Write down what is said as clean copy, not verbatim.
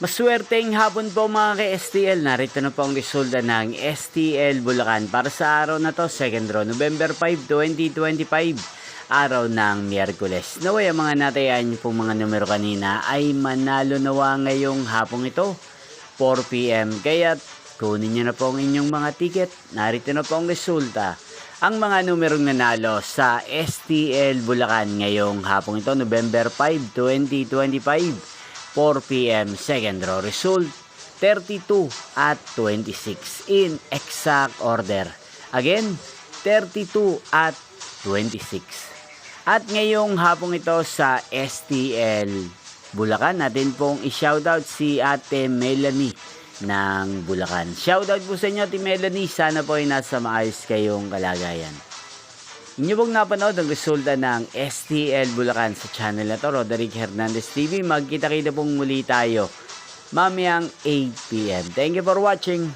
Maswerteng hapon po mga ka-STL. Narito na po ang resulta ng STL Bulacan para sa araw na to, second row, November 5, 2025, araw ng Miyerkules. Naway ang mga natayan niyo pong mga numero kanina ay manalo nawa ngayong hapong ito, 4 PM. Kaya kunin niyo na po ang inyong mga ticket. Narito na po ang resulta. Ang mga numerong nanalo sa STL Bulacan ngayong hapong ito, November 5, 2025. 4 PM second row result 32 at 26 in exact order. Again, 32 at 26. At ngayong hapong ito sa STL Bulacan, natin pong i-shoutout si Ate Melanie ng Bulacan. Shoutout po sa inyo, Ate Melanie. Sana po ay nasa maayos kayong kalagayan. Inyo pong napanood ang resulta ng STL Bulacan sa channel na to, Roderick Hernandez TV. Magkita-kita pong muli tayo mamayang 8 PM. Thank you for watching.